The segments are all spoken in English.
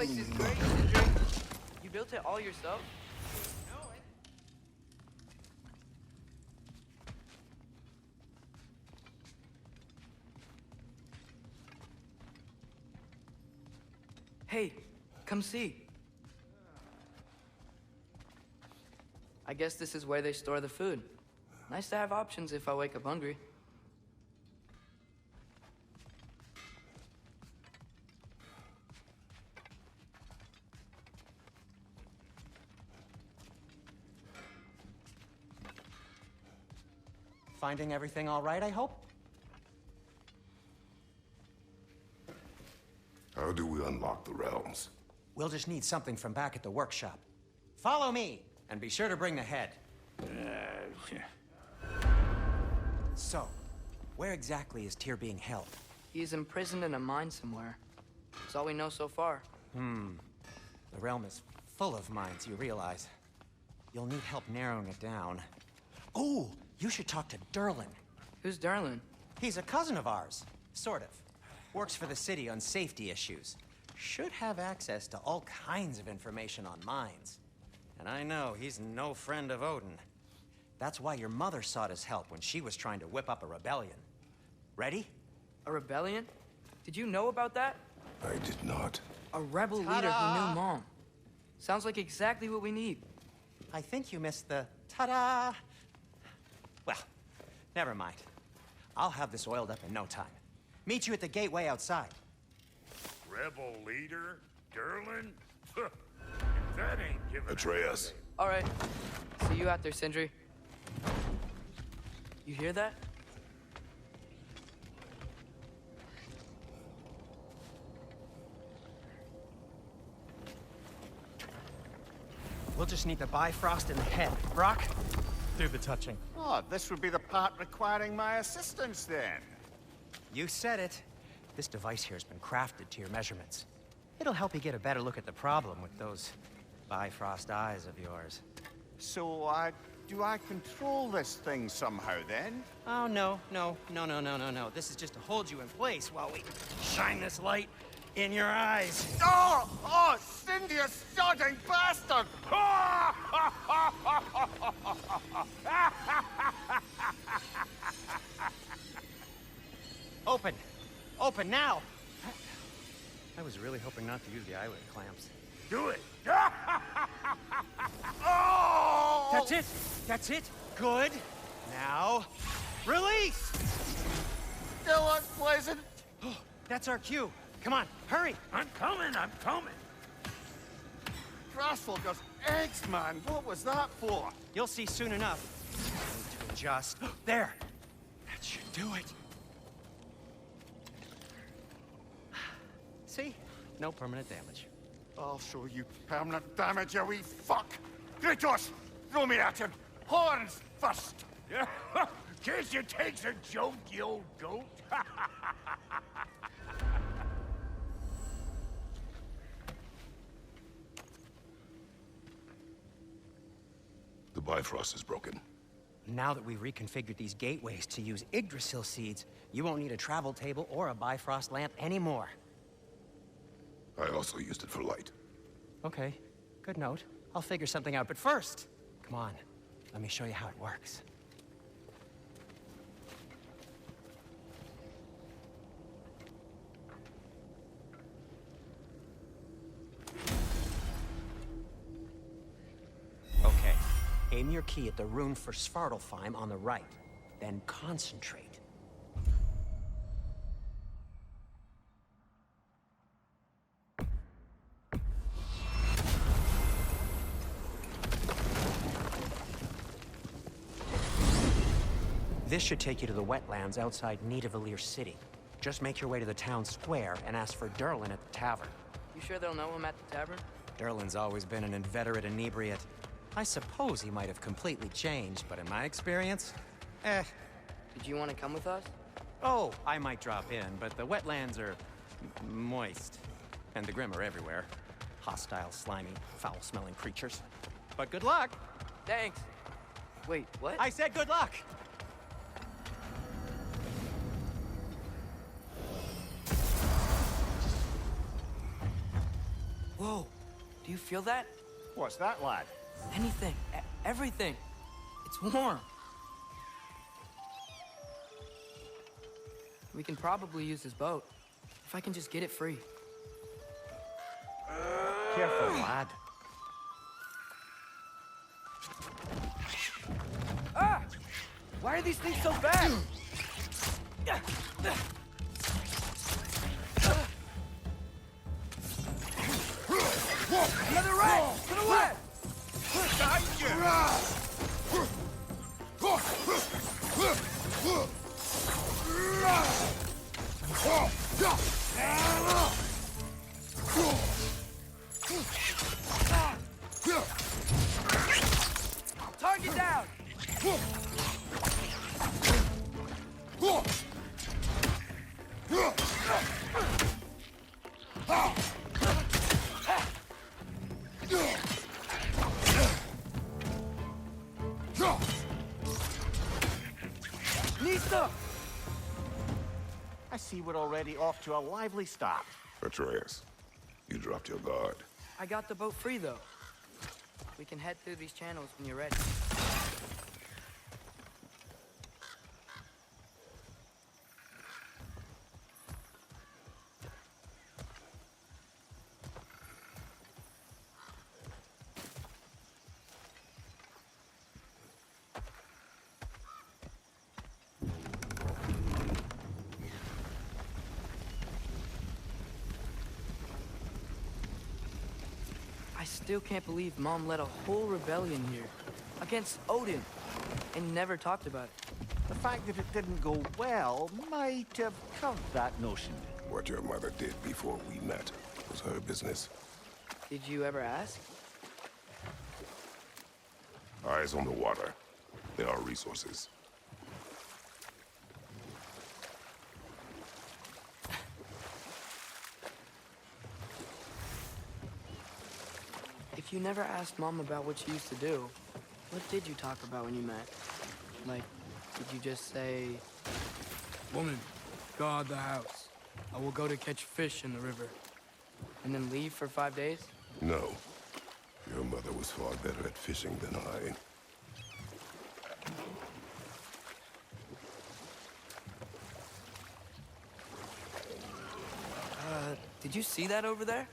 place is great, Sindri. You built it all yourself? Hey, come see. I guess this is where they store the food. Nice to have options if I wake up hungry. Finding everything all right, I hope? How do we unlock the realms? We'll just need something from back at the workshop. Follow me, and be sure to bring the head. So, where exactly is Tyr being held? He's imprisoned in a mine somewhere. That's all we know so far. The realm is full of mines, you realize. You'll need help narrowing it down. Oh, you should talk to Durlin. Who's Darlin? He's a cousin of ours, sort of. Works for the city on safety issues. Should have access to all kinds of information on mines. And I know he's no friend of Odin. That's why your mother sought his help when she was trying to whip up a rebellion. Ready? A rebellion? Did you know about that? I did not. A rebel leader who knew Mom. Sounds like exactly what we need. I think you missed the ta-da. Well, never mind. I'll have this oiled up in no time. Meet you at the gateway outside. Rebel leader? Durlin? That ain't giving Atreus. All right. See you out there, Sindri. You hear that? We'll just need the Bifrost in the head. Brock, do the touching. Oh, this would be the part requiring my assistance then. You said it. This device here has been crafted to your measurements. It'll help you get a better look at the problem with those Bifrost eyes of yours. So, do I control this thing somehow then? Oh, no. This is just to hold you in place while we shine this light in your eyes. Oh, Cindy, you sodding bastard! Open! Open now! I was really hoping not to use the eyelid clamps. Do it! Oh! That's it! That's it! Good! Now, release! Still unpleasant. Oh, that's our cue. Come on, hurry! I'm coming! Grassfolkers, eggs, man. What was that for? You'll see soon enough. I need to adjust. There! That should do it. See? No permanent damage. I'll show you permanent damage, you wee fuck. Kratos, throw me at him. Horns first. Yeah. Case you takes a joke, you old goat. The Bifrost is broken. Now that we've reconfigured these gateways to use Yggdrasil seeds, you won't need a travel table or a Bifrost lamp anymore. I also used it for light. Okay, good note. I'll figure something out, but first, come on, let me show you how it works. Okay, aim your key at the rune for Svartalfheim on the right, then concentrate. This should take you to the wetlands outside Nidavellir City. Just make your way to the town square and ask for Durlin at the tavern. You sure they'll know him at the tavern? Durlin's always been an inveterate inebriate. I suppose he might have completely changed, but in my experience, Did you want to come with us? Oh, I might drop in, but the wetlands are moist. And the Grim are everywhere. Hostile, slimy, foul-smelling creatures. But good luck! Thanks. Wait, what? I said good luck! Whoa, do you feel that? What's that, lad? Anything, everything. It's warm. We can probably use this boat, if I can just get it free. Careful, lad. Ah! Why are these things so bad? Another rat! To the left! Target down! Nista! I see we're already off to a lively start. Atreus, you dropped your guard. I got the boat free, though. We can head through these channels when you're ready. I still can't believe Mom led a whole rebellion here. Against Odin. And never talked about it. The fact that it didn't go well might have covered that notion. What your mother did before we met was her business. Did you ever ask? Eyes on the water. There are resources. If you never asked Mom about what she used to do, what did you talk about when you met? Like, did you just say... Woman, guard the house. I will go to catch fish in the river. And then leave for 5 days? No. Your mother was far better at fishing than I. Did you see that over there?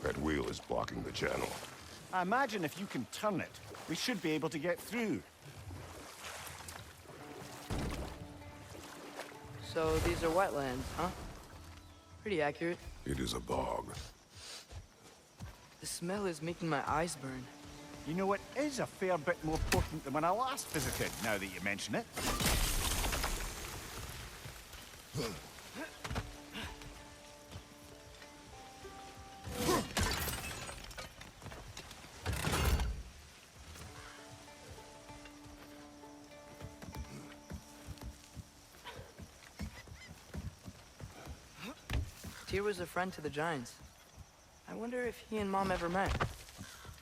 That wheel is blocking the channel. I imagine if you can turn it, we should be able to get through. So these are wetlands, huh? Pretty accurate. It is a bog. The smell is making my eyes burn. You know, it is a fair bit more potent than when I last visited, now that you mention it. Tyr was a friend to the Giants. I wonder if he and Mom ever met.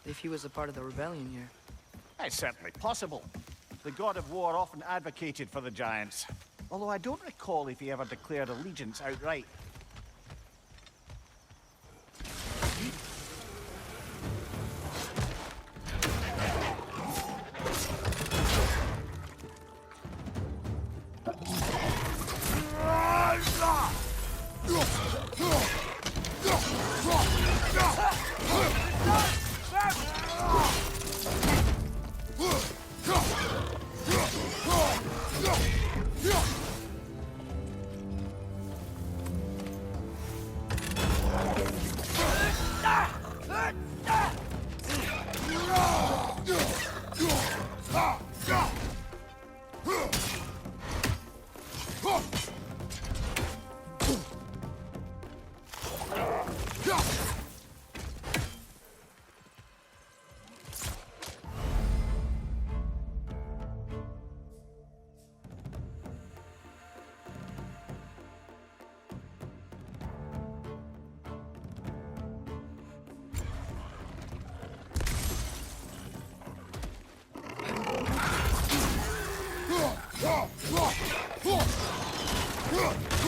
If he was a part of the rebellion here. It's certainly possible. The god of war often advocated for the Giants. Although I don't recall if he ever declared allegiance outright.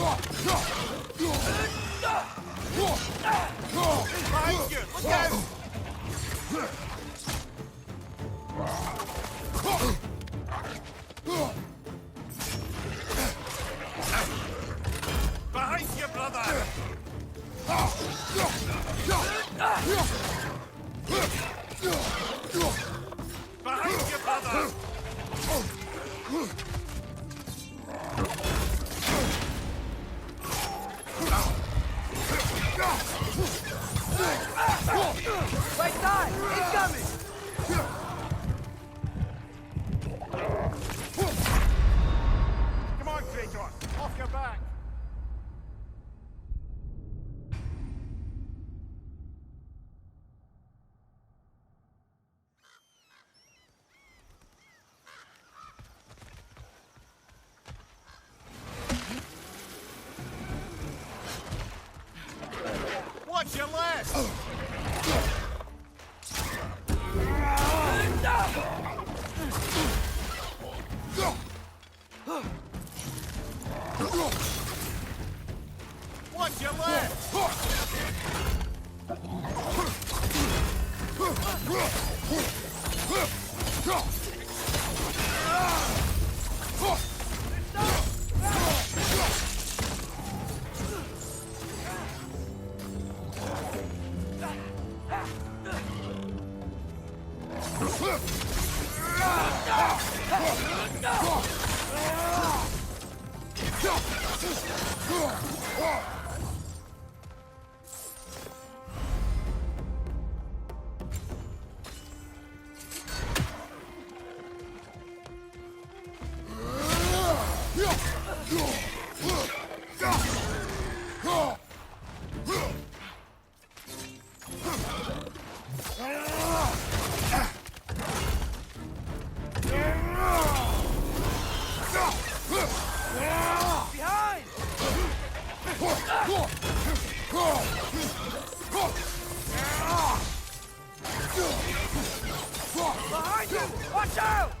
Behind you! Look out! Behind you, brother! Behind you, brother! Right side! Incoming! Come on, Kratos! Off your back! Watch your left! Watch your left! Behind! Behind you! Watch out!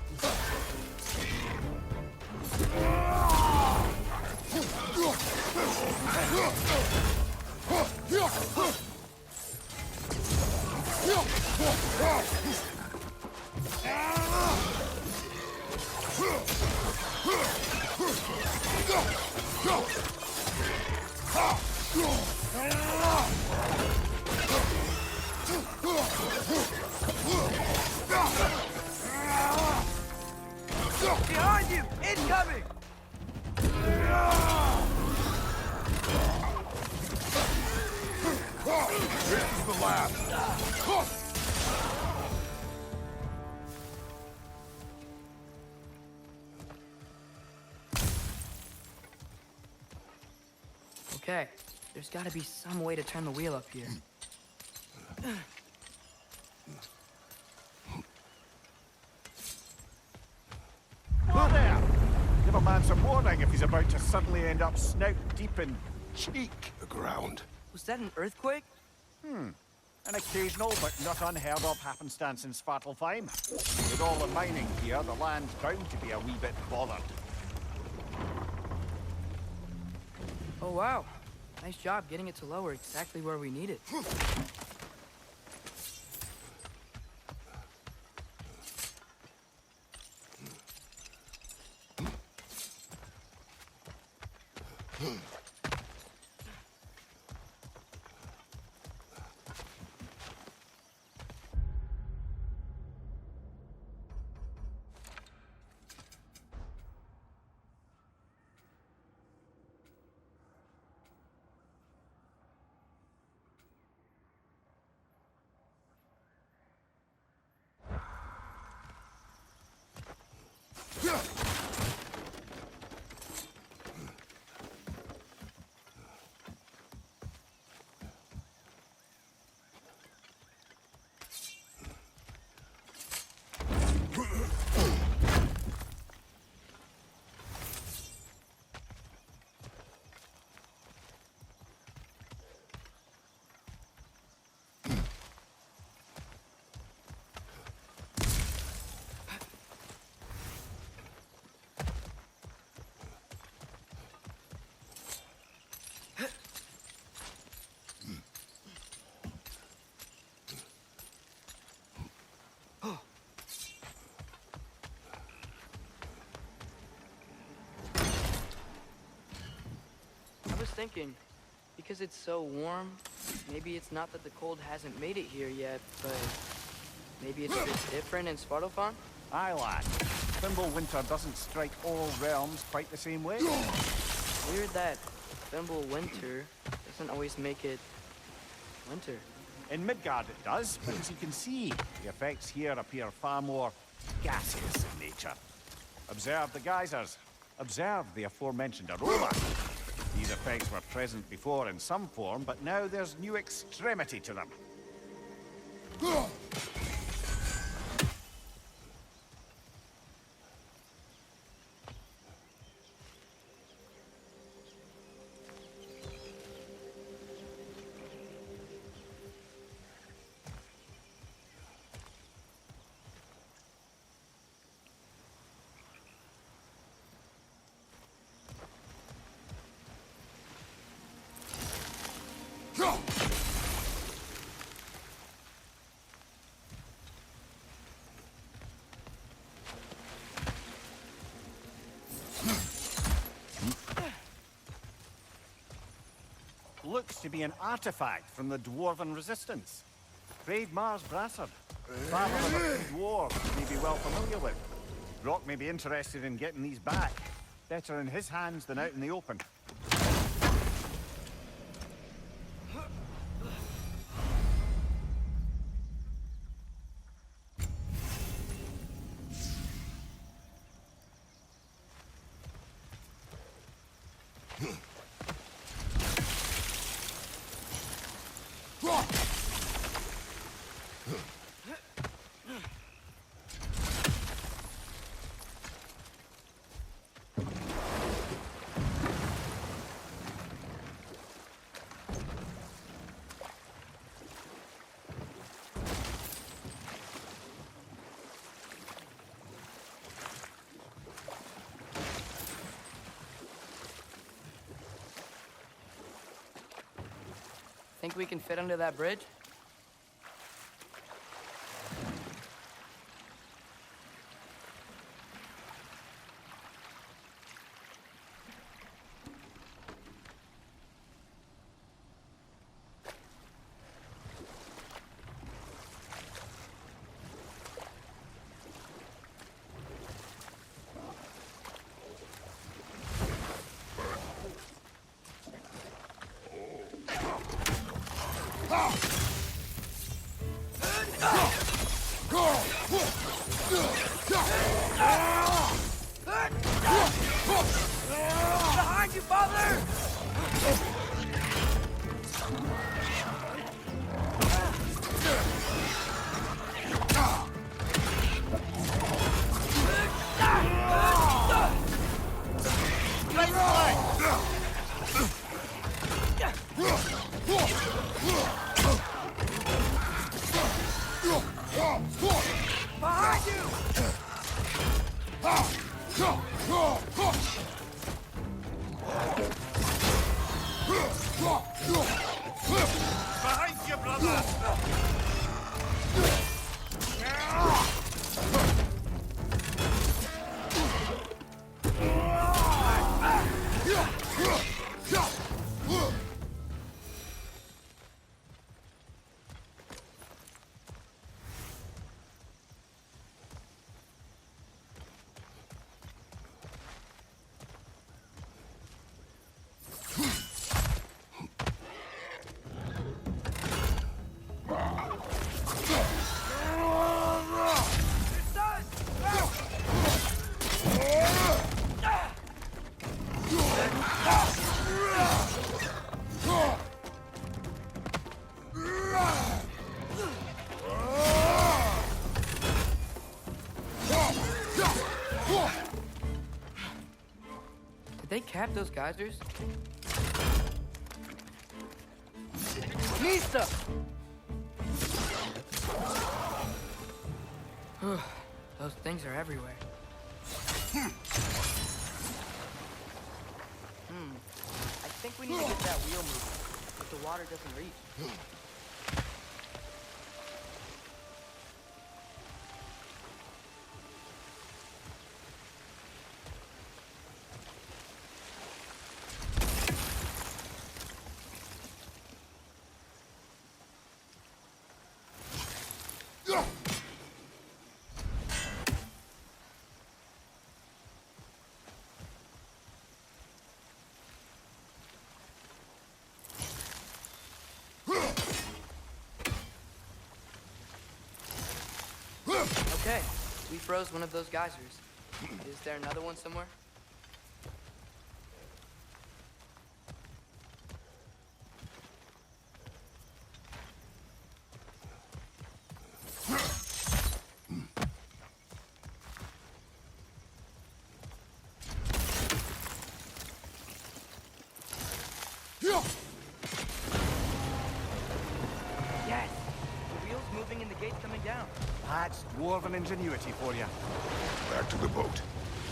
Behind you! Incoming! This is the last. Okay, there's gotta be some way to turn the wheel up here. Whoa there! Give a man some warning if he's about to suddenly end up snout deep in cheek. The ground. Was that an earthquake? An occasional but not unheard of happenstance in Svartalfheim. With all the mining here, the land's bound to be a wee bit bothered. Oh wow. Nice job getting it to lower exactly where we need it. thinking. Because it's so warm, maybe it's not that the cold hasn't made it here yet, but maybe it's just different in Svartalfheim? Aye, lad. Thimble winter doesn't strike all realms quite the same way. Weird that Thimble winter doesn't always make it winter. In Midgard it does, but as you can see, the effects here appear far more gaseous in nature. Observe the geysers. Observe the aforementioned aroma. These effects were present before in some form, but now there's new extremity to them. Looks to be an artifact from the Dwarven resistance. Braid Mars Brassard, father of a few dwarves may be well familiar with. Rock may be interested in getting these back. Better in his hands than out in the open. Think we can fit under that bridge? Behind you, father! Behind you! Behind you, brother! Did they cap those geysers? Mista! Those things are everywhere. I think we need to get that wheel moving, but the water doesn't reach. Okay, we froze one of those geysers. Is there another one somewhere? Yes! The wheel's moving and the gate's coming down. That's dwarven ingenuity for you. Back to the boat.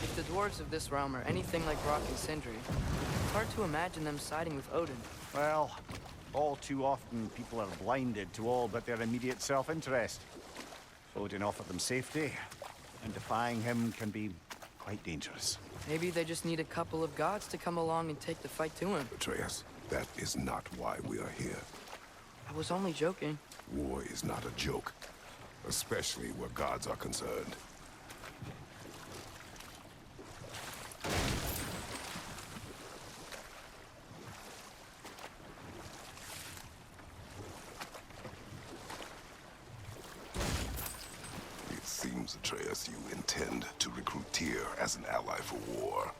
If the dwarves of this realm are anything like Rock and Sindri, it's hard to imagine them siding with Odin. Well, all too often people are blinded to all but their immediate self-interest. Odin offered them safety, and defying him can be quite dangerous. Maybe they just need a couple of gods to come along and take the fight to him. Atreus, that is not why we are here. I was only joking. War is not a joke, especially where gods are concerned. It seems, Atreus, you intend to recruit Tyr as an ally for war.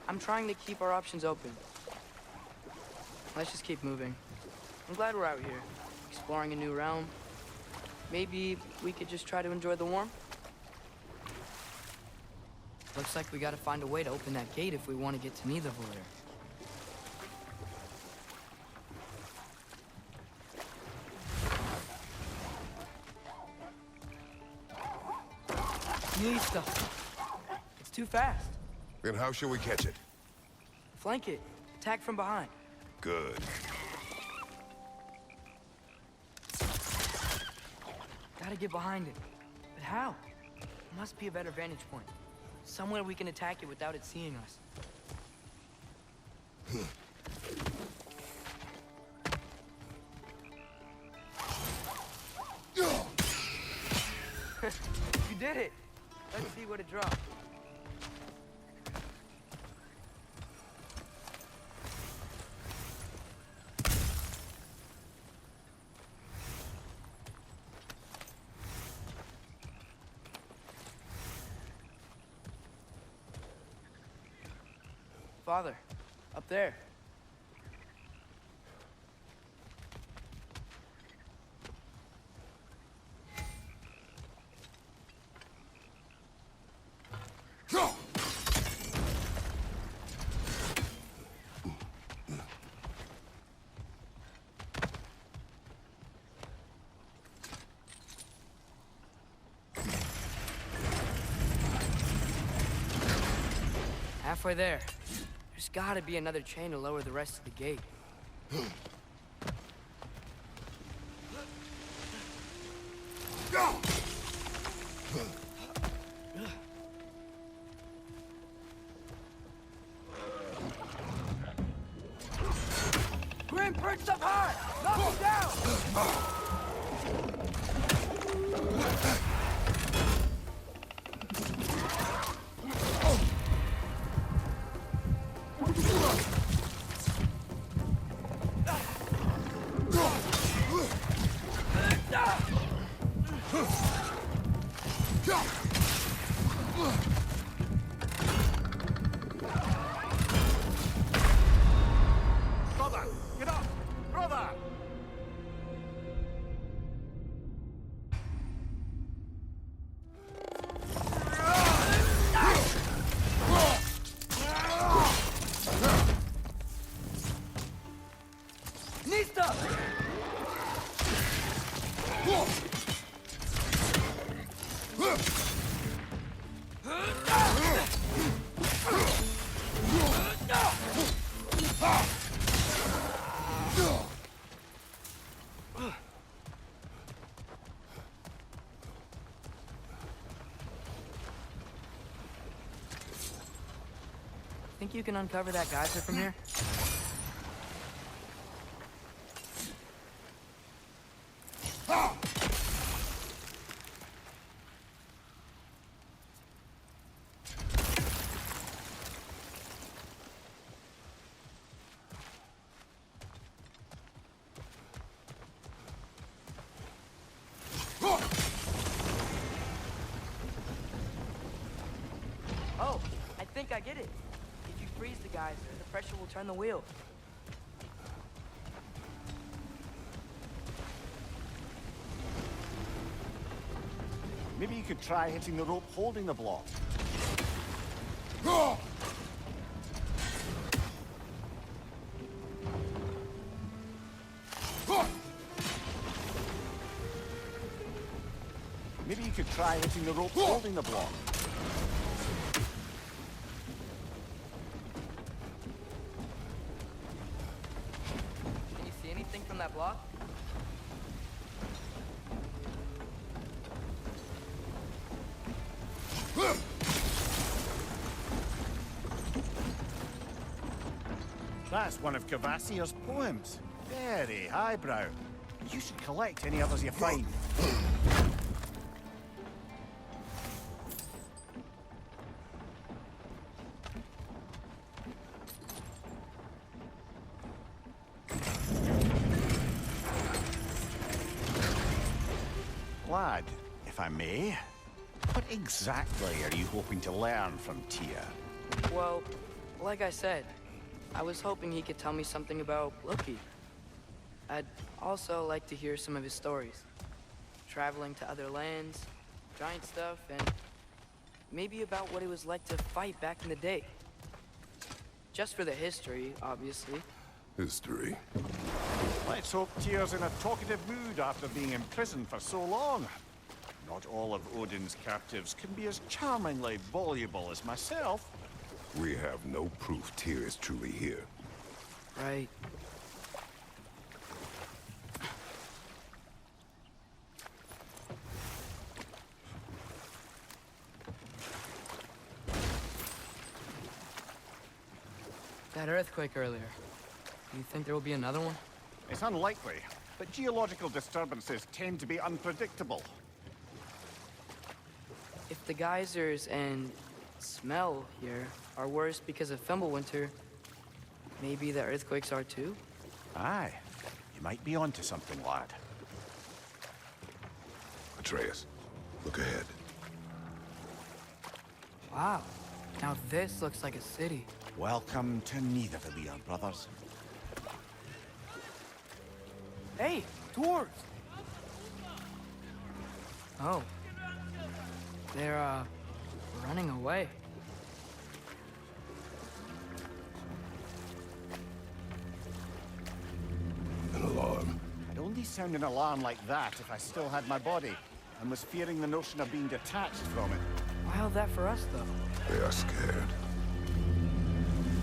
I'm trying to keep our options open. Let's just keep moving. I'm glad we're out here, exploring a new realm. Maybe we could just try to enjoy the warmth? Looks like we gotta find a way to open that gate if we want to get to Nidavellir. Nista! It's too fast. Then how shall we catch it? Flank it. Attack from behind. Good. Gotta get behind it. But how? There must be a better vantage point. Somewhere we can attack it without it seeing us. You did it! Let's see what it dropped. Father, up there. Halfway there. There's gotta be another chain to lower the rest of the gate. Grim, perched up high! Knock him down! Brother, get up! Brother! Nista! Think you can uncover that geyser from here? I get it. If you freeze the geyser, the pressure will turn the wheel. Maybe you could try hitting the rope holding the block. Maybe you could try hitting the rope holding the block. Can you see anything from that block? That's one of Cavassier's poems. Very highbrow. You should collect any others you find. Lad, if I may, what exactly are you hoping to learn from Tyr? Well, like I said, I was hoping he could tell me something about Loki. I'd also like to hear some of his stories. Traveling to other lands, giant stuff, and maybe about what it was like to fight back in the day. Just for the history, obviously. History. Let's hope Tyr's in a talkative mood after being imprisoned for so long. Not all of Odin's captives can be as charmingly voluble as myself. We have no proof Tyr is truly here. Right. That earthquake earlier. Do you think there will be another one? It's unlikely, but geological disturbances tend to be unpredictable. If the geysers and smell here are worse because of Fimbulwinter, maybe the earthquakes are too? Aye, you might be onto something, lad. Atreus, look ahead. Wow. Now this looks like a city. Welcome to Nidavellir, brothers. Hey, dwarves! Oh. They're, running away. An alarm. I'd only sound an alarm like that if I still had my body, and was fearing the notion of being detached from it. Why all that for us, though? They are scared.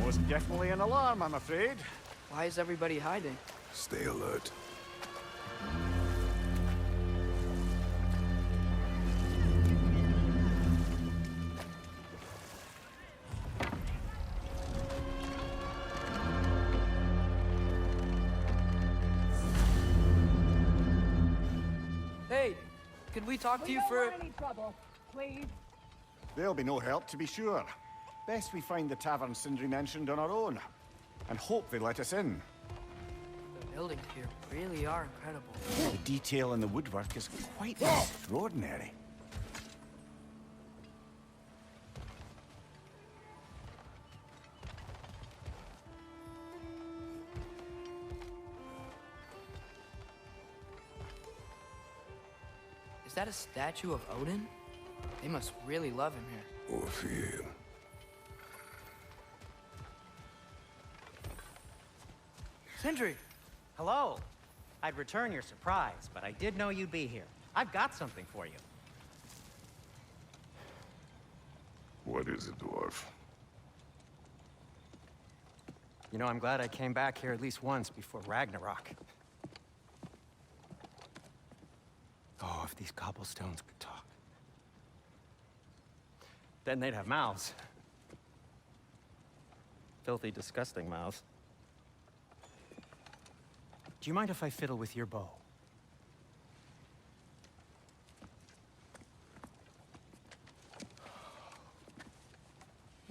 Most definitely an alarm, I'm afraid. Why is everybody hiding? Stay alert. Hey, could we talk to you for... any trouble, please. There'll be no help, to be sure. Best we find the tavern Sindri mentioned on our own, and hope they let us in. The buildings here really are incredible. The detail in the woodwork is quite extraordinary. Is that a statue of Odin? They must really love him here. Or fear him. Sindri! Hello. I'd return your surprise, but I did know you'd be here. I've got something for you. What is it, dwarf? You know, I'm glad I came back here at least once before Ragnarok. Oh, if these cobblestones could talk. Then they'd have mouths. Filthy, disgusting mouths. Do you mind if I fiddle with your bow?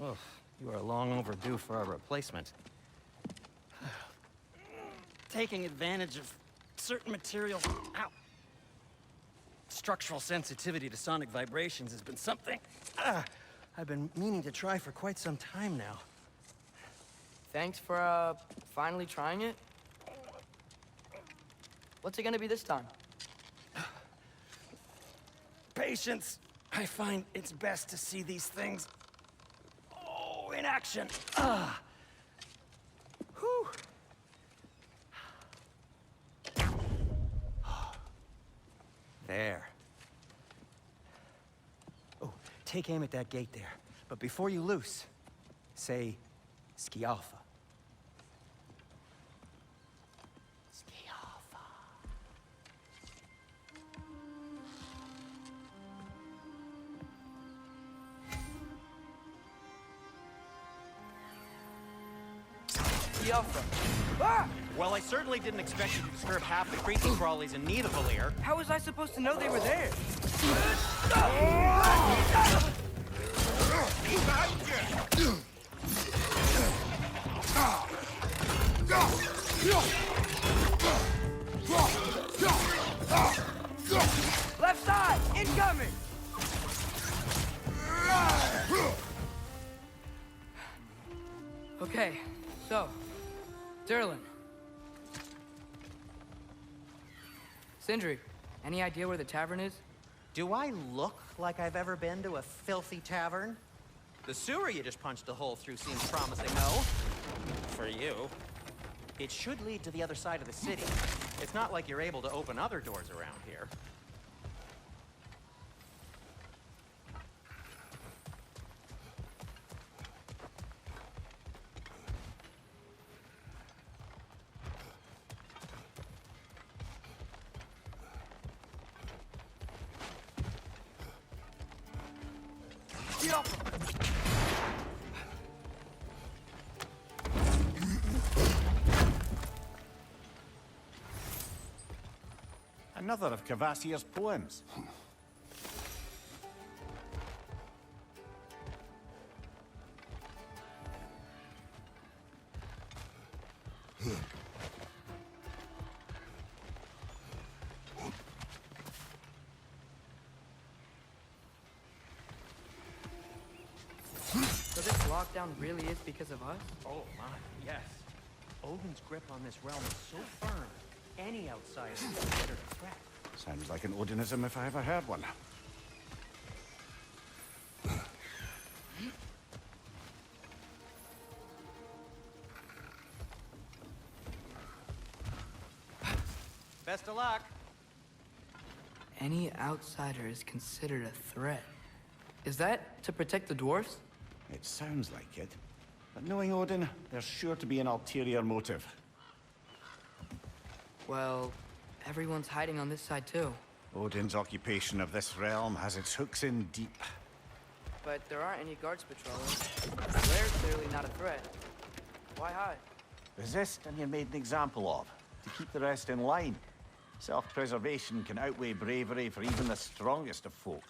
Oh, you are long overdue for a replacement. Taking advantage of certain materials. Ow! Structural sensitivity to sonic vibrations has been something I've been meaning to try for quite some time now. Thanks for, finally trying it. What's it gonna be this time? Patience. I find it's best to see these things, in action. Whew. There. Oh, take aim at that gate there. But before you loose, say, Ski Alpha. Ski Alpha. The Alpha. Ah! Well, I certainly didn't expect you to disturb half the creepy crawlies in Nidavellir. How was I supposed to know they were there? Left side! Incoming! Okay, so, Derlin. Sindri, any idea where the tavern is? Do I look like I've ever been to a filthy tavern? The sewer you just punched a hole through seems promising, no? For you. It should lead to the other side of the city. It's not like you're able to open other doors around here. The Alpha! Another of Kvasir's poems. So this lockdown really is because of us? Oh my, yes. Odin's grip on this realm is so firm, any outsider is considered a threat. Sounds like an Odinism if I ever heard one. Best of luck. Any outsider is considered a threat. Is that to protect the dwarves? It sounds like it. But knowing Odin, there's sure to be an ulterior motive. Well, everyone's hiding on this side too. Odin's occupation of this realm has its hooks in deep. But there aren't any guards patrolling. Blair's clearly not a threat. Why hide? Resist and you're made an example of, to keep the rest in line. Self-preservation can outweigh bravery for even the strongest of folk.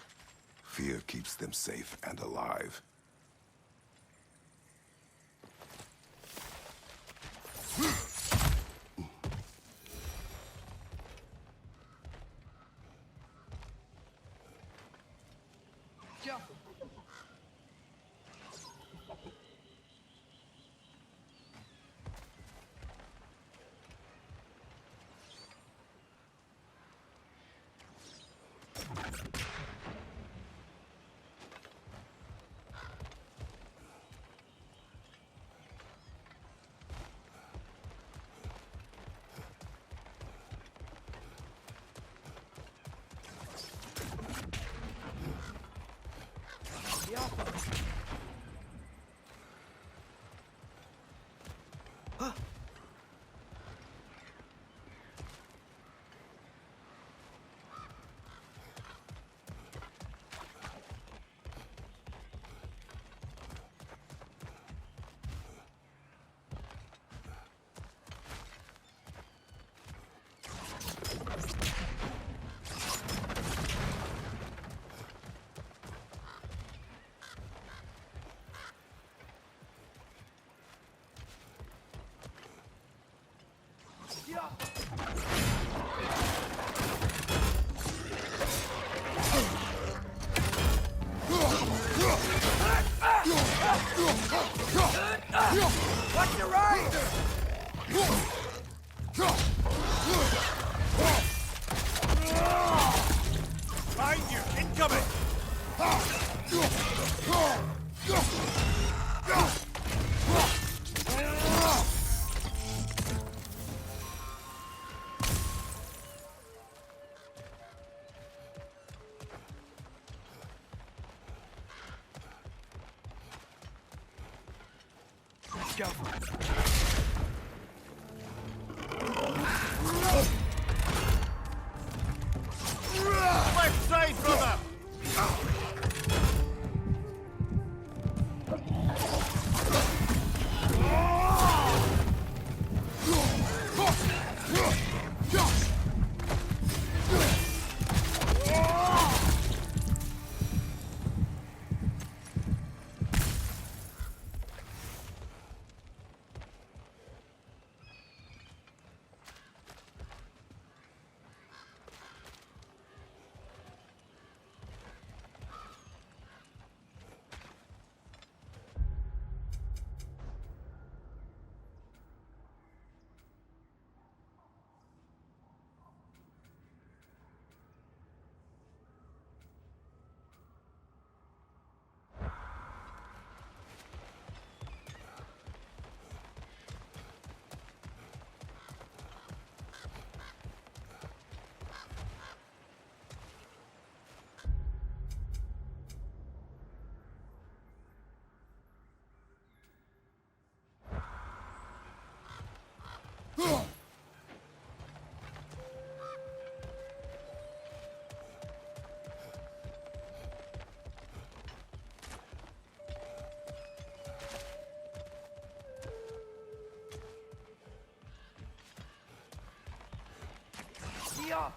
Fear keeps them safe and alive. careful. Left side, brother! Yeah.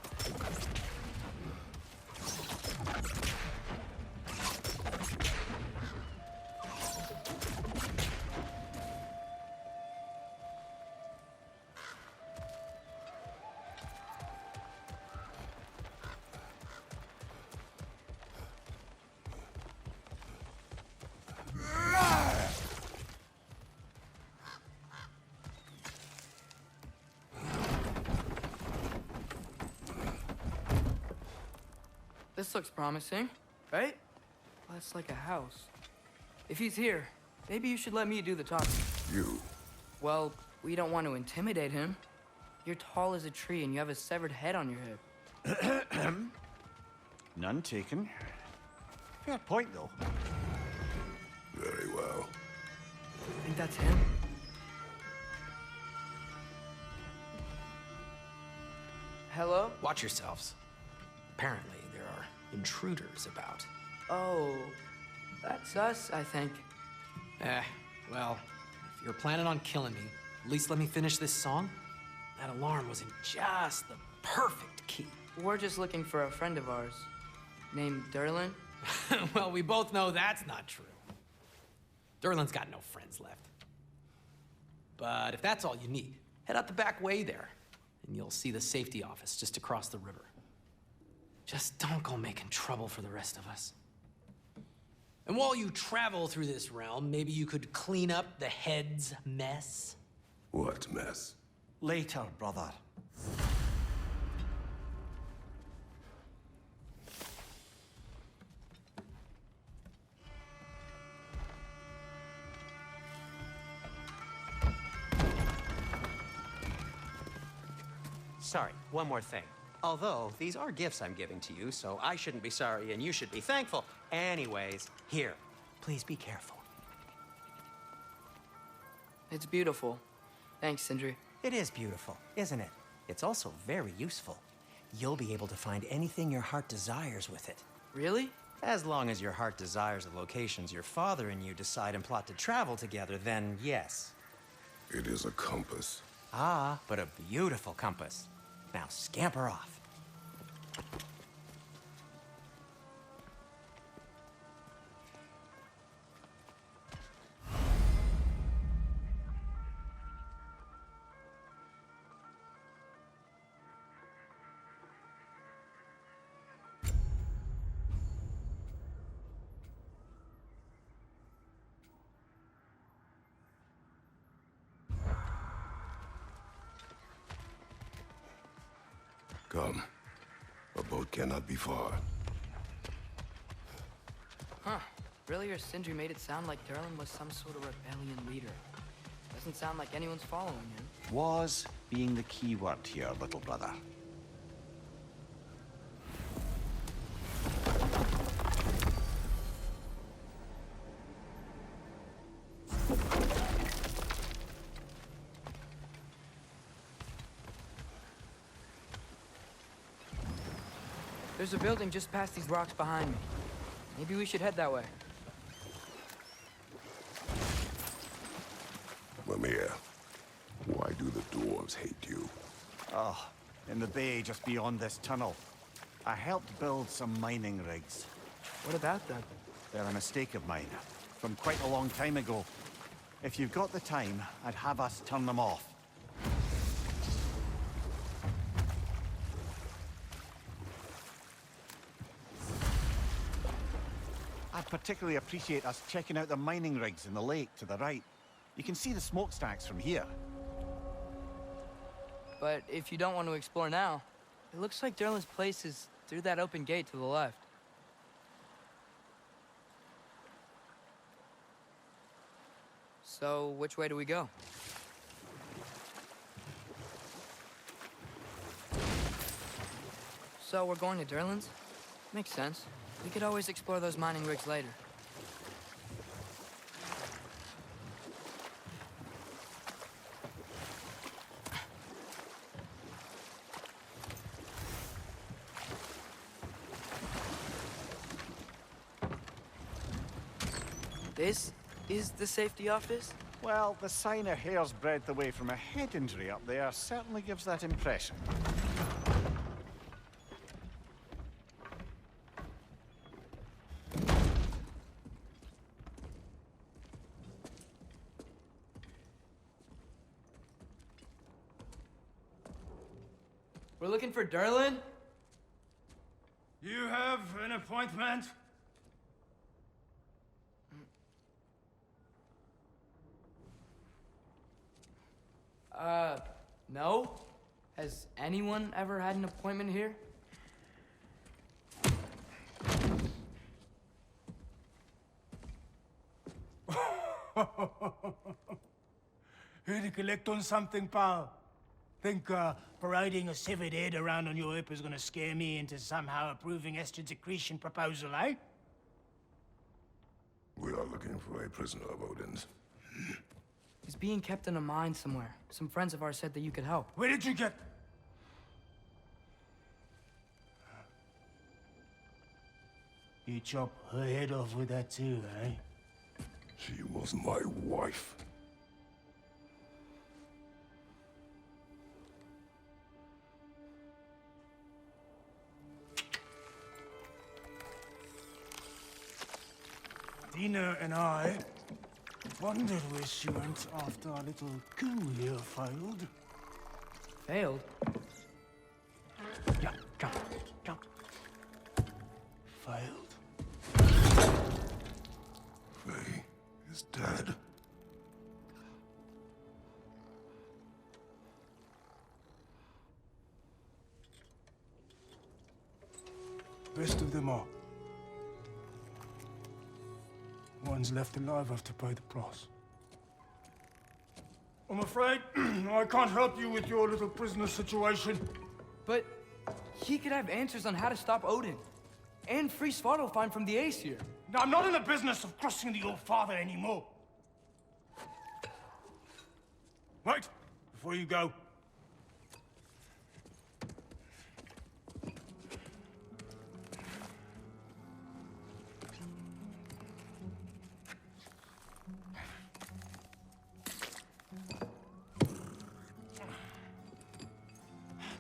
This looks promising, right? Well, that's like a house. If he's here, maybe you should let me do the talking. You. Well, we don't want to intimidate him. You're tall as a tree and you have a severed head on your head. None taken. Fair point, though. Very well. I think that's him. Hello? Watch yourselves. Apparently, there are intruders about. Oh, that's us, I think. Well, if you're planning on killing me, at least let me finish this song. That alarm was in just the perfect key. We're just looking for a friend of ours named Derlin. Well, we both know that's not true. Derlin's got no friends left. But if that's all you need, head out the back way there, and you'll see the safety office just across the river. Just don't go making trouble for the rest of us. And while you travel through this realm, maybe you could clean up the head's mess? What mess? Later, brother. Sorry, one more thing. Although, these are gifts I'm giving to you, so I shouldn't be sorry and you should be thankful. Anyways, here, please be careful. It's beautiful. Thanks, Sindri. It is beautiful, isn't it? It's also very useful. You'll be able to find anything your heart desires with it. Really? As long as your heart desires the locations your father and you decide and plot to travel together, then yes. It is a compass. Ah, but a beautiful compass. Now scamper off. Come. A boat cannot be far. Huh. Earlier, Sindri made it sound like Derlin was some sort of rebellion leader. Doesn't sound like anyone's following him. Was being the key word here, little brother. There's a building just past these rocks behind me. Maybe we should head that way. Mimir, why do the dwarves hate you? Oh, in the bay just beyond this tunnel. I helped build some mining rigs. What about them? They're a mistake of mine, from quite a long time ago. If you've got the time, I'd have us turn them off. I'd particularly appreciate us checking out the mining rigs in the lake to the right. You can see the smokestacks from here. But if you don't want to explore now, it looks like Durlin's place is through that open gate to the left. So, which way do we go? So, we're going to Durlin's? Makes sense. We could always explore those mining rigs later. This is the safety office? Well, the sign a hair's breadth away from a head injury up there certainly gives that impression. We're looking for Durlin? You have an appointment? No? Has anyone ever had an appointment here? Here to collect on something, pal? Think, parading a severed head around on your hip is gonna scare me into somehow approving Esther's accretion proposal, eh? We are looking for a prisoner of Odin's. He's being kept in a mine somewhere. Some friends of ours said that you could help. Where did you get... You chop her head off with that too, eh? She was my wife. Dina and I wondered where she went after our little coup here failed. Failed? Yeah, jump, jump. Failed. Faye is dead. Best of them are. Ones left alive have to pay the price. I'm afraid I can't help you with your little prisoner situation. But he could have answers on how to stop Odin. And free Svartalfheim from the Aesir. Now, I'm not in the business of crossing the old father anymore. Right, before you go.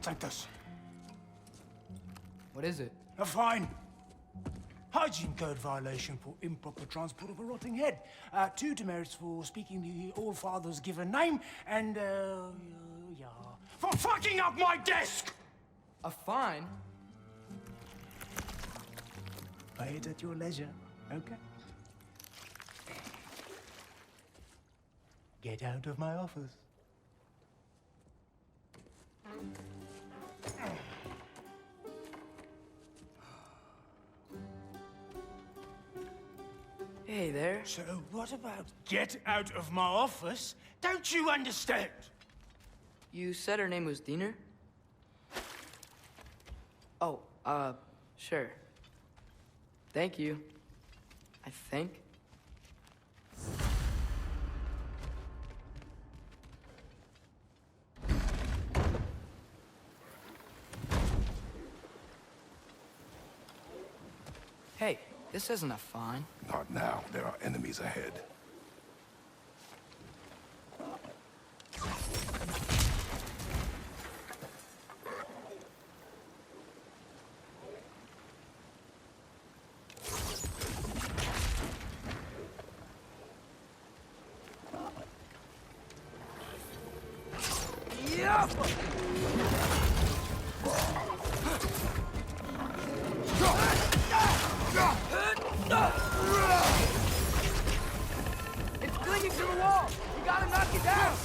Take this. What is it? A fine. Hygiene code violation for improper transport of a rotting head. 2 demerits for speaking the All-Father's given name, and, yeah, for fucking up my desk! A fine? Pay it at your leisure, okay? Get out of my office. Hey there. So what about get out of my office? Don't you understand? You said her name was Diener? Oh, sure. Thank you. I think. This isn't a fawn. Not now. There are enemies ahead. It's clinging to the wall! You gotta knock it down!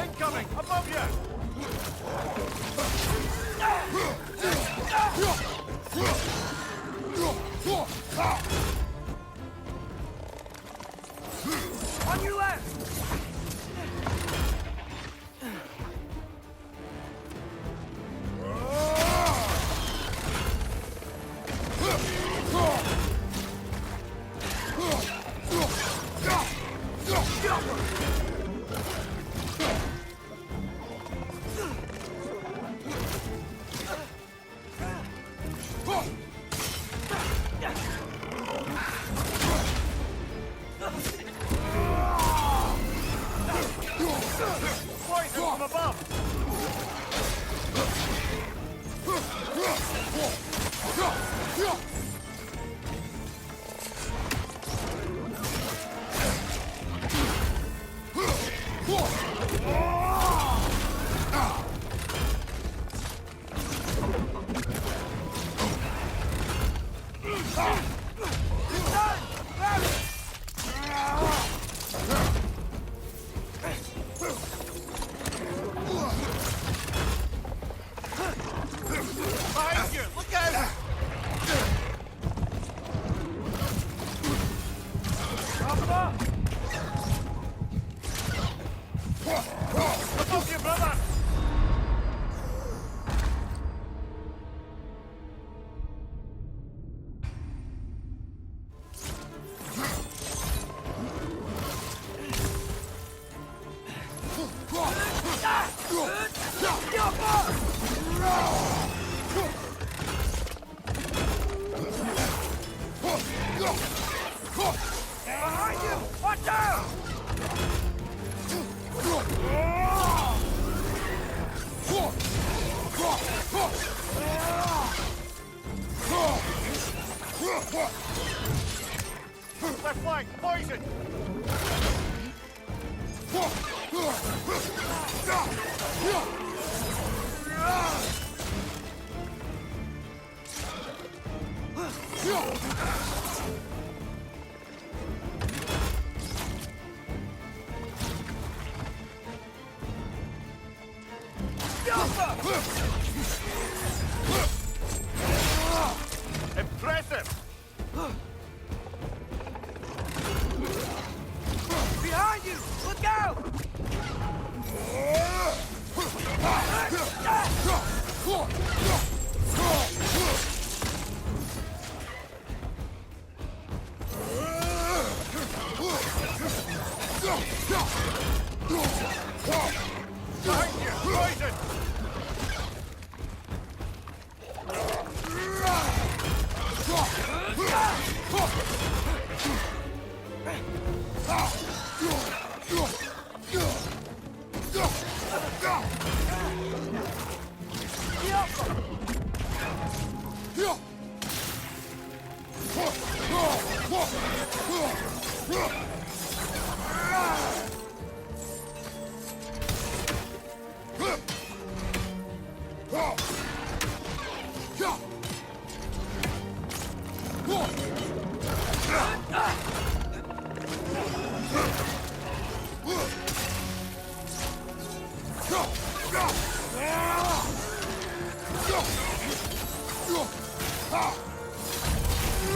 Incoming! Above you! On your left! Poison from above! Behind you! Look out! Above you, brother! Behind you! Watch out! Left flank, poison! Impressive! Behind you! Look out! Behind you, poison!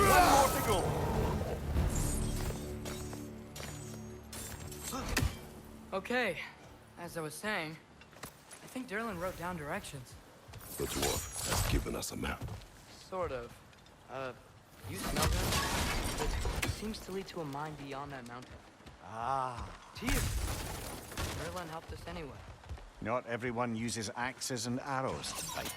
One more to go. Okay, as I was saying, I think Derlin wrote down directions. The dwarf has given us a map. Sort of. You smell them? seems to lead to a mine beyond that mountain. Ah. Tyr! Merlin helped us anyway. Not everyone uses axes and arrows to fight.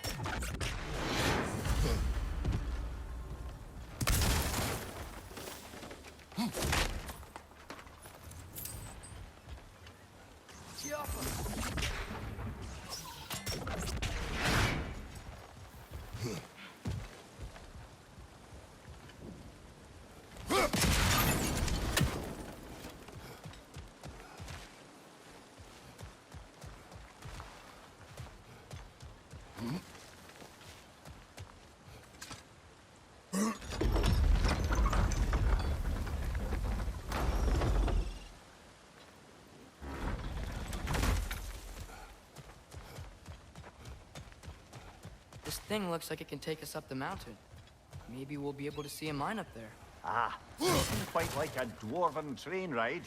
This thing looks like it can take us up the mountain. Maybe we'll be able to see a mine up there. Ah, something quite like a dwarven train ride.